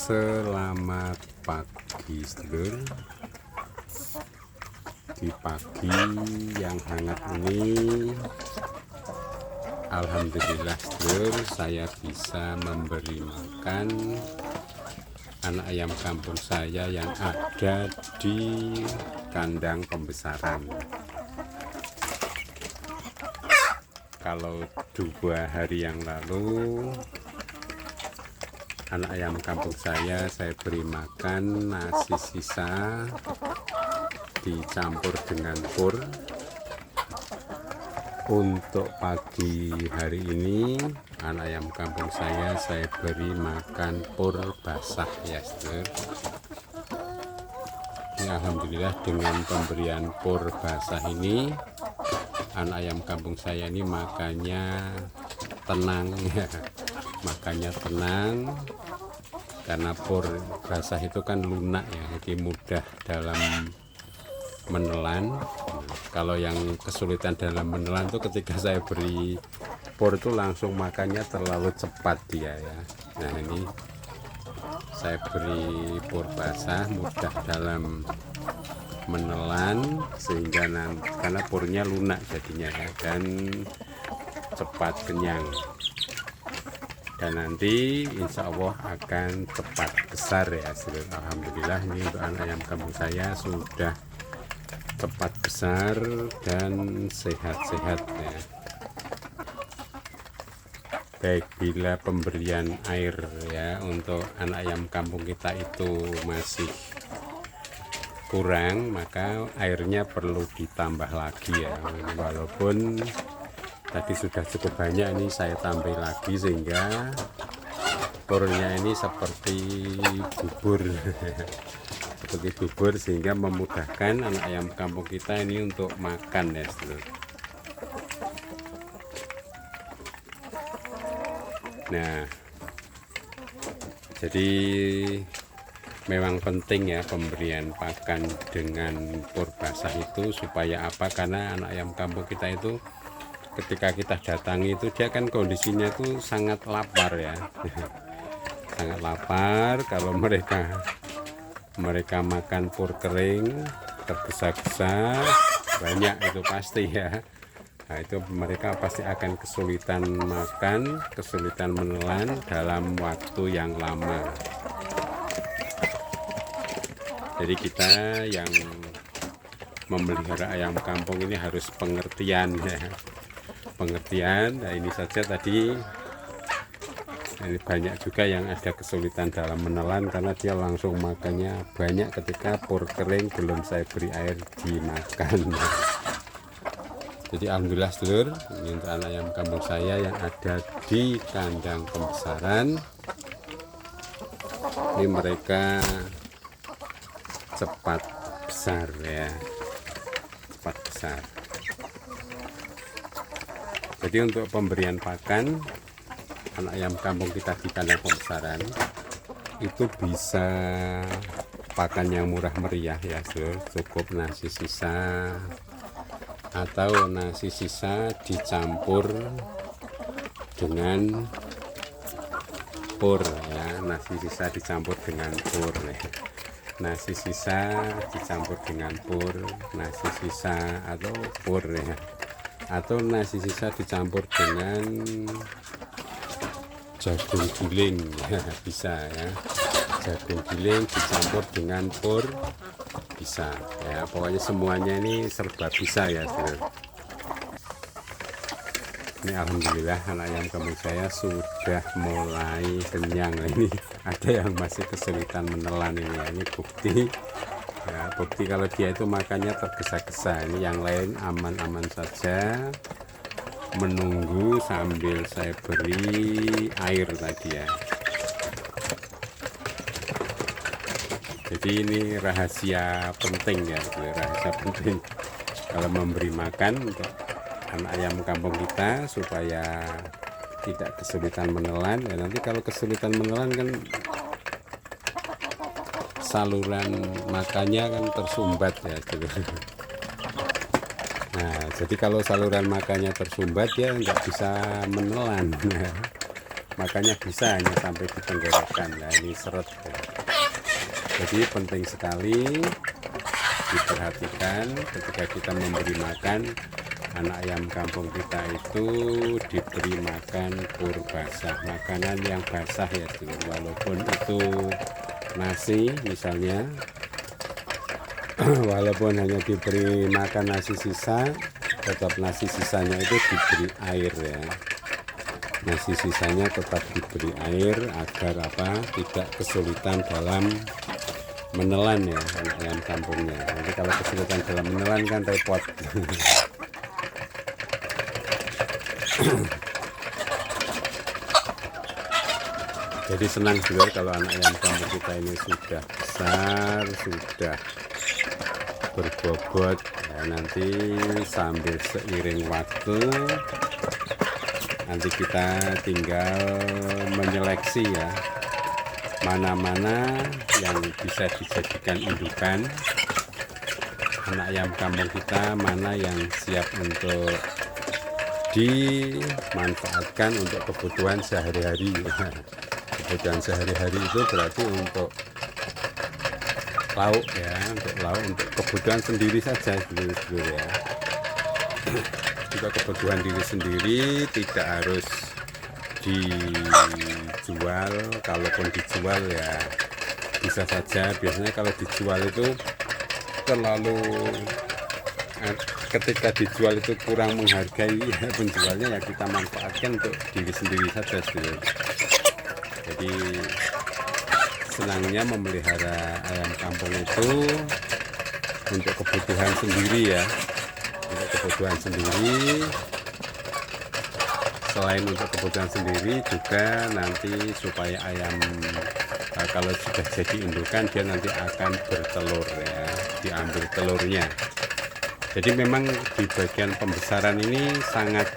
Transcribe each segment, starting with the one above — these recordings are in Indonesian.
Selamat pagi sedulur. Di pagi yang hangat ini alhamdulillah sedulur, saya bisa memberi makan anak ayam kampung saya yang ada di kandang pembesaran. Kalau 2 hari yang lalu anak ayam kampung saya beri makan nasi sisa dicampur dengan pur. Untuk pagi hari ini anak ayam kampung saya beri makan pur basah ya sedulur. Ini alhamdulillah dengan pemberian pur basah ini anak ayam kampung saya ini makannya tenang ya. Makannya tenang karena pur basah itu kan lunak ya, jadi mudah dalam menelan. Kalau yang kesulitan dalam menelan itu ketika saya beri pur itu langsung makannya terlalu cepat dia ya. Nah ini saya beri pur basah mudah dalam menelan sehingga karena purnya lunak jadinya ya, dan cepat kenyang. Dan nanti insya Allah akan cepat besar ya sedulur. Alhamdulillah ini untuk anak ayam kampung saya sudah cepat besar dan sehat-sehat ya. Baik bila pemberian air ya untuk anak ayam kampung kita itu masih kurang, maka airnya perlu ditambah lagi ya. Walaupun tadi sudah cukup banyak, ini saya tambah lagi sehingga purnya ini seperti bubur seperti bubur, sehingga memudahkan anak ayam kampung kita ini untuk makan ya sedulur. Nah jadi memang penting ya pemberian pakan dengan pur basah itu supaya apa, karena anak ayam kampung kita itu ketika kita datangi itu dia kan kondisinya itu sangat lapar ya. Sangat lapar. Kalau mereka makan pur kering tergesa-gesa banyak itu pasti ya. Nah itu mereka pasti akan kesulitan makan, kesulitan menelan dalam waktu yang lama. Jadi kita yang memelihara ayam kampung ini harus pengertian ya. Pengertian. Nah ini saja tadi ini banyak juga yang ada kesulitan dalam menelan karena dia langsung makannya banyak ketika pur kering belum saya beri air dimakan. Jadi alhamdulillah sedulur, ini untuk anak ayam kampung saya yang ada di kandang pembesaran, ini mereka cepat besar ya, cepat besar. Jadi untuk pemberian pakan anak ayam kampung kita di kandang pembesaran itu bisa pakan yang murah meriah ya sedulur. Cukup nasi sisa atau nasi sisa dicampur dengan pur ya, nasi sisa dicampur dengan pur ya. Nasi sisa dicampur dengan pur, nasi sisa atau pur ya, atau nasi sisa dicampur dengan jagung giling ya, bisa ya. Jagung giling dicampur dengan pur bisa ya, pokoknya semuanya ini serba bisa ya sedulur. Ini alhamdulillah anak ayam kampung saya sudah mulai kenyang. Ini ada yang masih kesulitan menelan ini ya. Ini bukti ya, bukti kalau dia itu makannya tergesa-gesa. Ini yang lain aman-aman saja menunggu sambil saya beri air tadi ya. Jadi ini rahasia penting ya, rahasia penting kalau memberi makan untuk anak ayam kampung kita supaya tidak kesulitan menelan ya. Nanti kalau kesulitan menelan kan saluran makannya kan tersumbat ya gitu. Nah jadi kalau saluran makannya tersumbat ya nggak bisa menelan ya. makanya bisa hanya sampai di tenggorokan. Nah ini seret ya. Jadi penting sekali diperhatikan ketika kita memberi makan anak ayam kampung kita itu, diberi makan pur basah, makanan yang basah ya sedulur. Walaupun itu nasi misalnya, walaupun hanya diberi makan nasi sisa, tetap nasi sisanya itu diberi air ya. Nasi sisanya tetap diberi air agar tidak kesulitan dalam menelan ya anak ayam kampungnya. Nanti kalau kesulitan dalam menelan kan repot. Jadi senang juga kalau anak ayam kampung kita ini sudah besar, sudah berbobot ya. Nanti sambil seiring waktu nanti kita tinggal menyeleksi ya, mana-mana yang bisa dijadikan indukan anak ayam kampung kita, mana yang siap untuk dimanfaatkan untuk kebutuhan sehari-hari. Kebutuhan sehari-hari itu berarti untuk lauk ya, untuk kebutuhan sendiri saja dulu ya. Juga kebutuhan diri sendiri, tidak harus dijual. Kalaupun dijual ya bisa saja. Biasanya kalau dijual itu terlalu, ketika dijual itu kurang menghargai ya, penjualnya ya kita manfaatkan untuk diri sendiri saja dulu. Jadi senangnya memelihara ayam kampung itu untuk kebutuhan sendiri ya, untuk kebutuhan sendiri. Selain untuk kebutuhan sendiri juga nanti supaya ayam kalau sudah jadi indukan dia nanti akan bertelur ya, diambil telurnya. Jadi memang di bagian pembesaran ini sangat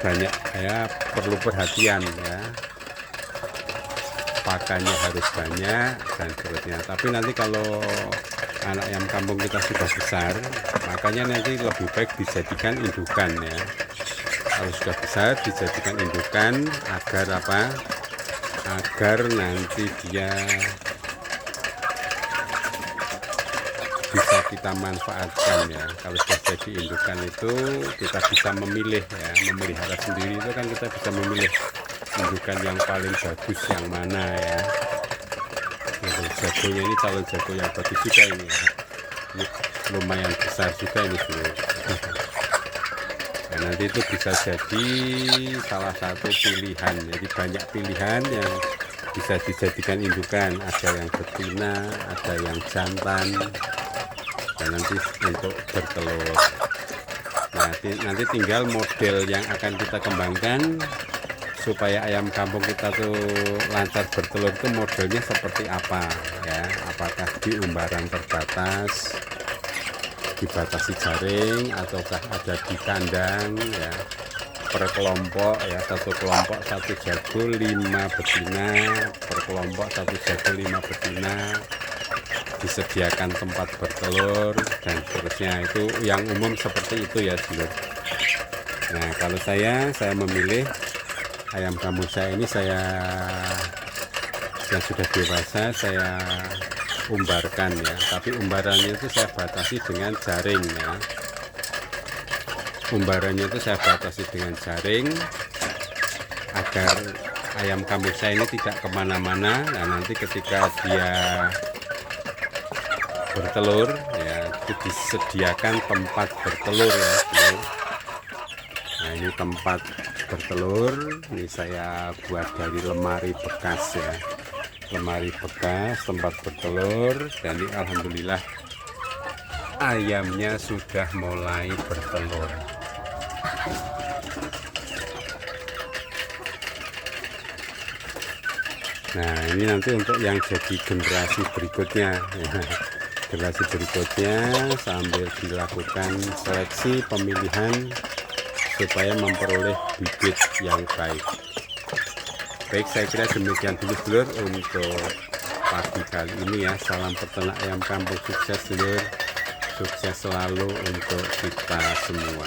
banyak ya, perlu perhatian ya, pakannya harus banyak dan seterusnya. Tapi nanti kalau anak ayam kampung kita sudah besar, makanya nanti lebih baik dijadikan indukan ya. Kalau sudah besar dijadikan indukan agar agar nanti dia bisa kita manfaatkan ya. Kalau sudah jadi indukan itu kita bisa memilih ya, memelihara sendiri itu kan kita bisa memilih indukan yang paling bagus yang mana ya. Jagonya ini calon jago yang bagus juga ini ya. Ini lumayan besar juga ini dulu. Nah, nanti itu bisa jadi salah satu pilihan. Jadi banyak pilihan yang bisa dijadikan indukan. Ada yang betina, ada yang jantan, dan nanti untuk bertelur. Nah, nanti tinggal model yang akan kita kembangkan supaya ayam kampung kita tuh lancar bertelur itu modelnya seperti apa ya. Apakah di umbaran terbatas, dibatasi jaring, ataukah ada di kandang ya, per kelompok ya, satu kelompok satu jago 5 betina, per kelompok satu jago 5 betina, disediakan tempat bertelur dan seterusnya. Itu yang umum seperti itu ya sedulur. Nah kalau saya memilih ayam kampung saya ini, yang sudah dewasa saya umbarkan ya, tapi umbarannya itu saya batasi dengan jaring ya. Umbarannya itu saya batasi dengan jaring agar ayam kampung saya ini tidak kemana-mana. Nah nanti ketika dia bertelur ya, itu disediakan tempat bertelur ya. Nah ini tempat bertelur, ini saya buat dari lemari bekas ya, lemari bekas tempat bertelur. Dan ini alhamdulillah ayamnya sudah mulai bertelur. Nah ini nanti untuk yang jadi generasi berikutnya ya. Generasi berikutnya sambil dilakukan seleksi pemilihan supaya memperoleh bibit yang baik. Baik, saya kira demikian dulu sedulur untuk pagi kali ini ya. Salam peternak ayam kampung, sukses sedulur, sukses selalu untuk kita semua.